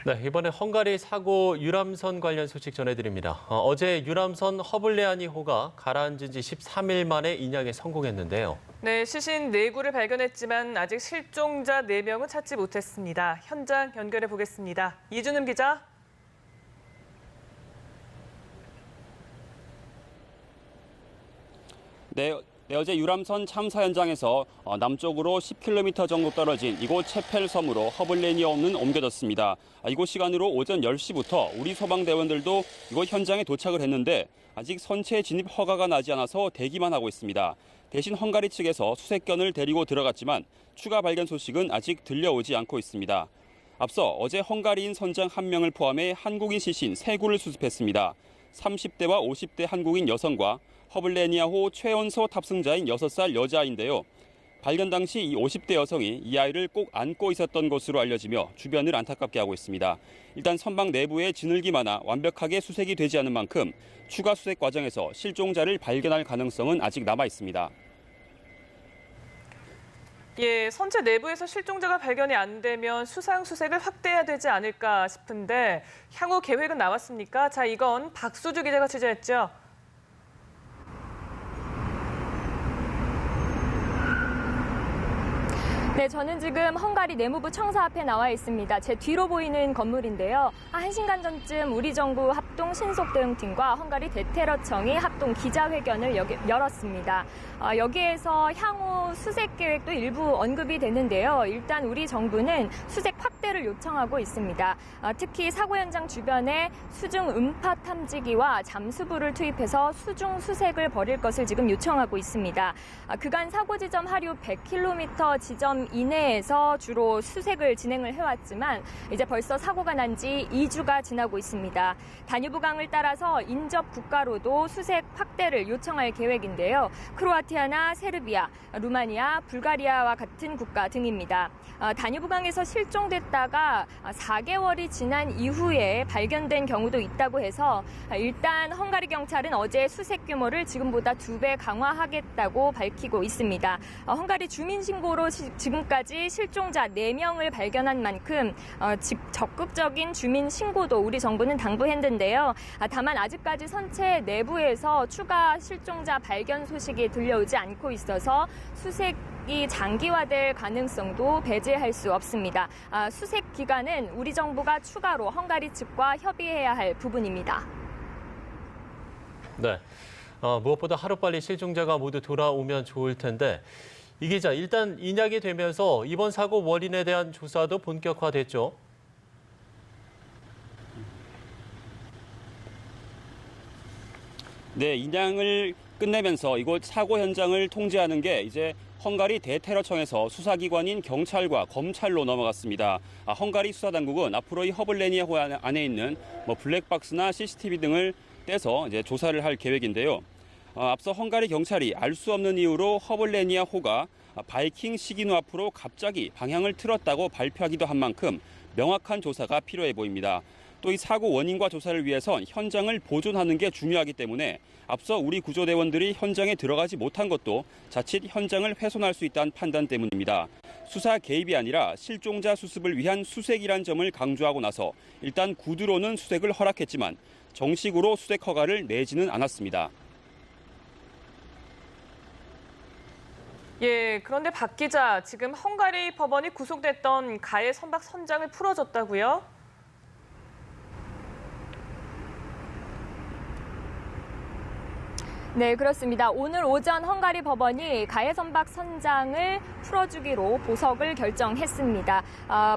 네, 이번에 헝가리 사고 유람선 관련 소식 전해드립니다. 어제 유람선 허블레아니호가 가라앉은 지 13일 만에 인양에 성공했는데요. 네, 시신 4구를 발견했지만 아직 실종자 4명은 찾지 못했습니다. 현장 연결해 보겠습니다. 이준음 기자. 네, 어제 유람선 참사 현장에서 남쪽으로 10km 정도 떨어진 이곳 체펠섬으로 허블레니아호는 옮겨졌습니다. 이곳 시간으로 오전 10시부터 우리 소방대원들도 이곳 현장에 도착을 했는데 아직 선체 진입 허가가 나지 않아서 대기만 하고 있습니다. 대신 헝가리 측에서 수색견을 데리고 들어갔지만 추가 발견 소식은 아직 들려오지 않고 있습니다. 앞서 어제 헝가리인 선장 1명을 포함해 한국인 시신 3구를 수습했습니다. 30대와 50대 한국인 여성과 허블레니아호 최연소 탑승자인 6살 여자아이인데요. 발견 당시 이 50대 여성이 이 아이를 꼭 안고 있었던 것으로 알려지며 주변을 안타깝게 하고 있습니다. 일단 선박 내부에 진흙이 많아 완벽하게 수색이 되지 않은 만큼 추가 수색 과정에서 실종자를 발견할 가능성은 아직 남아 있습니다. 예, 선체 내부에서 실종자가 발견이 안 되면 수색을 확대해야 되지 않을까 싶은데 향후 계획은 나왔습니까? 자, 이건 박수주 기자가 취재했죠. 네, 저는 지금 헝가리 내무부 청사 앞에 나와 있습니다. 제 뒤로 보이는 건물인데요. 1시간 전쯤 우리 정부 합동 신속대응팀과 헝가리 대테러청이 합동 기자회견을 열었습니다. 여기에서 향후 수색 계획도 일부 언급이 되는데요. 일단 우리 정부는 수색 확대를 요청하고 있습니다. 특히 사고 현장 주변에 수중 음파 탐지기와 잠수부를 투입해서 수중 수색을 벌일 것을 지금 요청하고 있습니다. 그간 사고 지점 하류 100km 지점 이내에서 주로 수색을 진행을 해왔지만 이제 벌써 사고가 난 지 2주가 지나고 있습니다. 다뉴브강을 따라서 인접 국가로도 수색 확대를 요청할 계획인데요. 크로아티아나 세르비아, 루마니아, 불가리아와 같은 국가 등입니다. 다뉴브강에서 실종됐다가 4개월이 지난 이후에 발견된 경우도 있다고 해서 일단 헝가리 경찰은 어제 수색 규모를 지금보다 2배 강화하겠다고 밝히고 있습니다. 헝가리 주민신고로 지금까지 실종자 4명을 발견한 만큼 적극적인 주민 신고도 우리 정부는 당부했는데요. 다만 아직까지 선체 내부에서 추가 실종자 발견 소식이 들려오지 않고 있어서 수색이 장기화될 가능성도 배제할 수 없습니다. 수색 기간은 우리 정부가 추가로 헝가리 측과 협의해야 할 부분입니다. 네, 무엇보다 하루빨리 실종자가 모두 돌아오면 좋을 텐데 이 기자, 일단 인양이 되면서 이번 사고 원인에 대한 조사도 본격화됐죠. 네, 인양을 끝내면서 이곳 사고 현장을 통제하는 게 이제 헝가리 대테러청에서 수사기관인 경찰과 검찰로 넘어갔습니다. 헝가리 수사당국은 앞으로 이 허블레니아호 안에 있는 블랙박스나 CCTV 등을 떼서 이제 조사를 할 계획인데요. 앞서 헝가리 경찰이 알 수 없는 이유로 허블레니아호가 바이킹 시기누 앞으로 갑자기 방향을 틀었다고 발표하기도 한 만큼 명확한 조사가 필요해 보입니다. 또 이 사고 원인과 조사를 위해선 현장을 보존하는 게 중요하기 때문에 앞서 우리 구조대원들이 현장에 들어가지 못한 것도 자칫 현장을 훼손할 수 있다는 판단 때문입니다. 수사 개입이 아니라 실종자 수습을 위한 수색이란 점을 강조하고 나서 일단 구두로는 수색을 허락했지만 정식으로 수색 허가를 내지는 않았습니다. 예, 그런데 박 기자, 지금 헝가리 법원이 구속됐던 가해 선박 선장을 풀어줬다고요? 네, 그렇습니다. 오늘 오전 헝가리 법원이 가해 선박 선장을 풀어주기로 보석을 결정했습니다.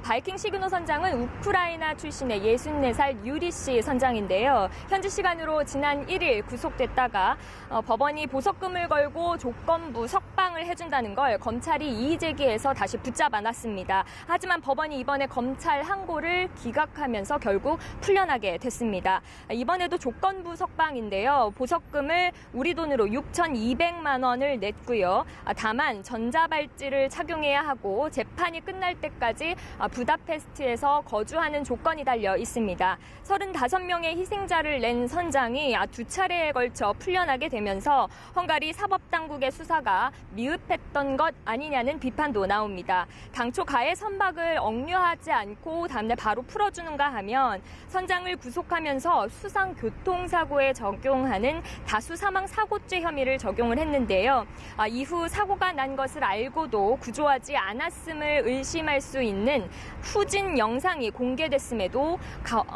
바이킹 시그노 선장은 우크라이나 출신의 64살 유리 씨 선장인데요. 현지 시간으로 지난 1일 구속됐다가 법원이 보석금을 걸고 조건부 석방을 해준다는 걸 검찰이 이의 제기해서 다시 붙잡아놨습니다. 하지만 법원이 이번에 검찰 항고를 기각하면서 결국 풀려나게 됐습니다. 이번에도 조건부 석방인데요. 보석금을 우리 우리 돈으로 6,200만 원을 냈고요. 다만 전자발찌를 착용해야 하고 재판이 끝날 때까지 부다페스트에서 거주하는 조건이 달려 있습니다. 35명의 희생자를 낸 선장이 두 차례에 걸쳐 풀려나게 되면서 헝가리 사법당국의 수사가 미흡했던 것 아니냐는 비판도 나옵니다. 당초 가해 선박을 억류하지 않고 다음날 바로 풀어주는가 하면 선장을 구속하면서 수상교통사고에 적용하는 다수 사망 사고죄 혐의를 적용을 했는데요. 이후 사고가 난 것을 알고도 구조하지 않았음을 의심할 수 있는 후진 영상이 공개됐음에도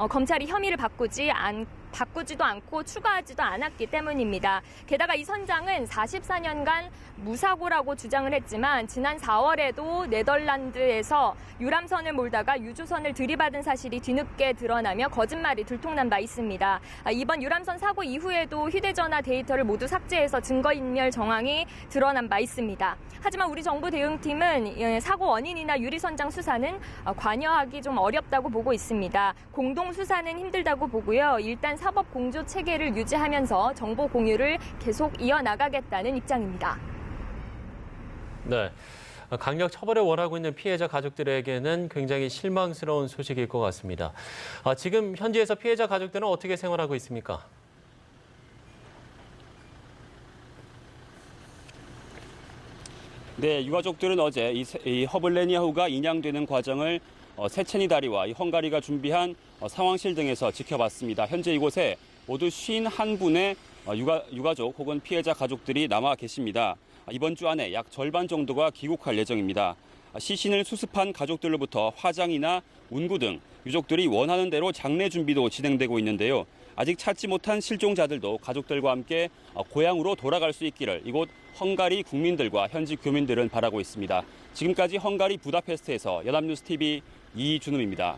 검찰이 혐의를 바꾸지도 않고 추가하지도 않았기 때문입니다. 게다가 이 선장은 44년간 무사고라고 주장을 했지만 지난 4월에도 네덜란드에서 유람선을 몰다가 유조선을 들이받은 사실이 뒤늦게 드러나며 거짓말이 들통난 바 있습니다. 이번 유람선 사고 이후에도 휴대전화 데이터를 모두 삭제해서 증거인멸 정황이 드러난 바 있습니다. 하지만 우리 정부 대응팀은 사고 원인이나 유리선장 수사는 관여하기 좀 어렵다고 보고 있습니다. 공동 수사는 힘들다고 보고요. 일단 사법 공조 체계를 유지하면서 정보 공유를 계속 이어나가겠다는 입장입니다. 네. 강력 처벌을 원하고 있는 피해자 가족들에게는 굉장히 실망스러운 소식일 것 같습니다. 지금 현지에서 피해자 가족들은 어떻게 생활하고 있습니까? 네, 유가족들은 어제 이 허블레니아호가 인양되는 과정을 세체니 다리와 이 헝가리가 준비한 상황실 등에서 지켜봤습니다. 현재 이곳에 모두 51분의 유가족 혹은 피해자 가족들이 남아 계십니다. 이번 주 안에 약 절반 정도가 귀국할 예정입니다. 시신을 수습한 가족들로부터 화장이나 운구 등 유족들이 원하는 대로 장례 준비도 진행되고 있는데요. 아직 찾지 못한 실종자들도 가족들과 함께 고향으로 돌아갈 수 있기를 이곳 헝가리 국민들과 현지 교민들은 바라고 있습니다. 지금까지 헝가리 부다페스트에서 연합뉴스 TV 이준우입니다.